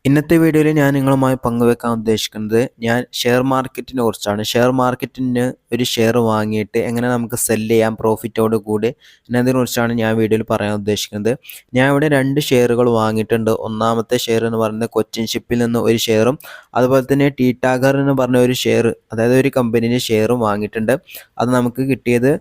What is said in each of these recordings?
ഇന്നത്തെ വീഡിയോയിൽ ഞാൻ നിങ്ങളുമായി പങ്കുവെക്കാൻ ഉദ്ദേശിക്കുന്നത് ഞാൻ ഷെയർ മാർക്കറ്റിനെ കുറിച്ചാണ്. ഷെയർ മാർക്കറ്റിന് ഒരു ഷെയർ വാങ്ങിയിട്ട് എങ്ങനെ നമുക്ക് സെല്ല് ചെയ്യാം പ്രോഫിറ്റോട് കൂടി എന്നതിനെക്കുറിച്ചാണ് ഞാൻ വീഡിയോയിൽ പറയാൻ ഉദ്ദേശിക്കുന്നത്. ഞാൻ ഇവിടെ 2 ഷെയറുകൾ വാങ്ങിയിട്ടുണ്ട്. ഒന്നാമത്തെ ഷെയർ എന്ന് പറയുന്നത് കൊച്ചിൻ ഷിപ്പിൽ നിന്ന് ഒരു ഷെയറും അതുപോലെ തന്നെ ടിടാഗർ എന്ന് പറഞ്ഞ ഒരു ഷെയർ, അതായത് ഒരു കമ്പനീൻ്റെ ഷെയറും വാങ്ങിയിട്ടുണ്ട്. അത് നമുക്ക് കിട്ടിയത്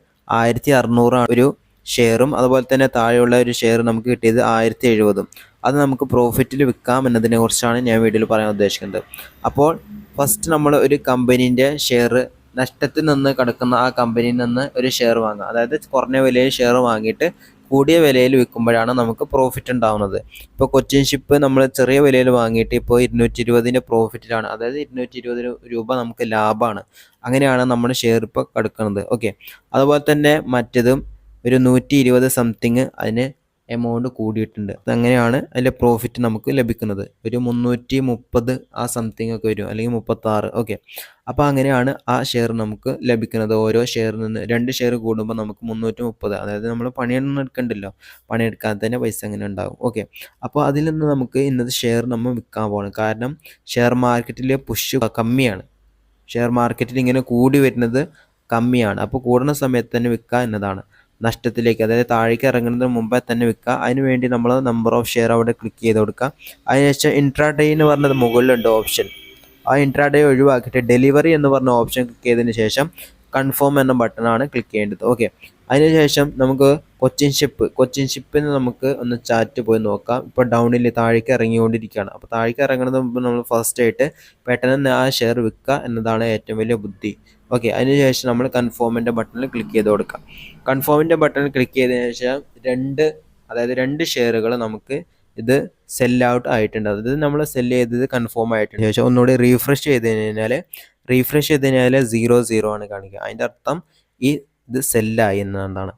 1600 ഒരു ഷെയറും അതുപോലെ തന്നെ താഴെയുള്ള ഒരു ഷെയർ നമുക്ക് കിട്ടിയത് 1070. അത് നമുക്ക് പ്രോഫിറ്റിൽ വിൽക്കാം എന്നതിനെ കുറിച്ചാണ് ഞാൻ വീഡിയോയിൽ പറയാൻ ഉദ്ദേശിക്കുന്നത്. അപ്പോൾ ഫസ്റ്റ് നമ്മൾ ഒരു കമ്പനീൻ്റെ ഷെയർ നഷ്ടത്തിൽ നിന്ന് കിടക്കുന്ന ആ കമ്പനിയിൽ നിന്ന് ഒരു ഷെയർ വാങ്ങുക. അതായത് കുറഞ്ഞ വിലയിൽ ഷെയർ വാങ്ങിയിട്ട് കൂടിയ വിലയിൽ വിൽക്കുമ്പോഴാണ് നമുക്ക് പ്രോഫിറ്റ് ഉണ്ടാകുന്നത്. ഇപ്പോൾ കൊച്ചിൻ ഷിപ്പ് നമ്മൾ ചെറിയ വിലയിൽ വാങ്ങിയിട്ട് ഇപ്പോൾ 220 പ്രോഫിറ്റിലാണ്, അതായത് 220 രൂപ നമുക്ക് ലാഭമാണ്. അങ്ങനെയാണ് നമ്മൾ ഷെയർ ഇപ്പോൾ കിടക്കുന്നത്. ഓക്കെ, അതുപോലെ തന്നെ മറ്റതും ഒരു 120 സംതിങ് അതിന് എമൗണ്ട് കൂടിയിട്ടുണ്ട്. അങ്ങനെയാണ് അതിൻ്റെ പ്രോഫിറ്റ് നമുക്ക് ലഭിക്കുന്നത്. ഒരു 330 ആ സംതിങ് ഒക്കെ വരും, അല്ലെങ്കിൽ 36. ഓക്കെ, അപ്പോൾ അങ്ങനെയാണ് ആ ഷെയർ നമുക്ക് ലഭിക്കുന്നത്. ഓരോ ഷെയറിൽ നിന്ന് 2 ഷെയർ കൂടുമ്പോൾ നമുക്ക് 330, അതായത് നമ്മൾ പണിയൊന്നും എടുക്കണ്ടല്ലോ, പണിയെടുക്കാതെ തന്നെ പൈസ അങ്ങനെ ഉണ്ടാകും. ഓക്കെ, അപ്പോൾ അതിൽ നിന്ന് നമുക്ക് ഇന്നത്തെ ഷെയർ നമ്മൾ വിൽക്കാൻ പോകണം. കാരണം ഷെയർ മാർക്കറ്റിലെ പുഷ് കമ്മിയാണ്. ഷെയർ മാർക്കറ്റിൽ ഇങ്ങനെ കൂടി വരുന്നത് കമ്മിയാണ്. അപ്പോൾ കൂടുന്ന സമയത്ത് തന്നെ വിൽക്കുക എന്നതാണ്. നഷ്ടത്തിലേക്ക്, അതായത് താഴേക്ക് ഇറങ്ങുന്നതിന് മുമ്പേ തന്നെ വിൽക്കുക. അതിന് വേണ്ടി നമ്മൾ നമ്പർ ഓഫ് ഷെയർ അവിടെ ക്ലിക്ക് ചെയ്ത് കൊടുക്കുക. അതിനുശേഷം ഇൻട്രാഡേ എന്ന് പറഞ്ഞത് മുകളിലുണ്ട് ഓപ്ഷൻ. ആ ഇൻട്രാഡേ ഒഴിവാക്കിയിട്ട് ഡെലിവറി എന്ന് പറഞ്ഞ ഓപ്ഷൻ ക്ലിക്ക് ചെയ്തതിന് ശേഷം കൺഫേം എന്ന ബട്ടണാണ് ക്ലിക്ക് ചെയ്യേണ്ടത്. ഓക്കെ, അതിനുശേഷം നമുക്ക് കൊച്ചിൻ ഷിപ്പിന് നമുക്ക് ഒന്ന് ചാറ്റ് പോയി നോക്കാം. ഇപ്പോൾ ഡൗണിൽ താഴേക്ക് ഇറങ്ങിക്കൊണ്ടിരിക്കുകയാണ്. അപ്പോൾ താഴേക്ക് ഇറങ്ങുന്നതിന് മുമ്പ് നമ്മൾ ഫസ്റ്റ് ആയിട്ട് പെട്ടെന്ന് ആ ഷെയർ വിൽക്കുക എന്നതാണ് ഏറ്റവും വലിയ ബുദ്ധി. ഓക്കെ, അതിനുശേഷം നമ്മൾ കൺഫേമിൻ്റെ ബട്ടണിൽ ക്ലിക്ക് ചെയ്ത് കൊടുക്കാം. കൺഫേമിൻ്റെ ബട്ടണിൽ ക്ലിക്ക് ചെയ്തതിന് ശേഷം രണ്ട് ഷെയറുകൾ നമുക്ക് ഇത് സെൽ ഔട്ട് ആയിട്ടുണ്ട്. അതായത് നമ്മൾ സെല്ല് ചെയ്തത് കൺഫേം ആയിട്ടുണ്ട്. ശേഷം ഒന്നുകൂടി റീഫ്രഷ് ചെയ്ത് കഴിഞ്ഞാൽ 00 ആണ് കാണിക്കുക. അതിൻ്റെ അർത്ഥം ഇത് സെല്ലായി എന്നതാണ്.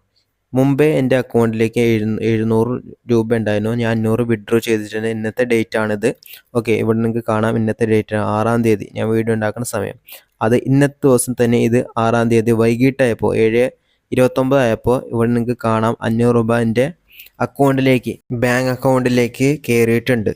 മുമ്പേ എൻ്റെ അക്കൗണ്ടിലേക്ക് 700 രൂപ ഉണ്ടായിരുന്നു. ഞാൻ 500 വിഡ്രോ ചെയ്തിട്ടുണ്ട്. ഇന്നത്തെ ഡേറ്റ് ആണിത്. ഓക്കെ, ഇവിടെ നിങ്ങൾക്ക് കാണാം ഇന്നത്തെ ഡേറ്റ് 6-ാം തീയതി ഞാൻ വീഡിയോ ഉണ്ടാക്കുന്ന സമയം. അത് ഇന്നത്തെ ദിവസം തന്നെ ഇത് 6-ാം തീയതി വൈകിട്ടായപ്പോൾ 7:29 ആയപ്പോൾ ഇവിടെ നിങ്ങൾക്ക് കാണാം 500 രൂപ എൻ്റെ ബാങ്ക് അക്കൗണ്ടിലേക്ക് കയറിയിട്ടുണ്ട്.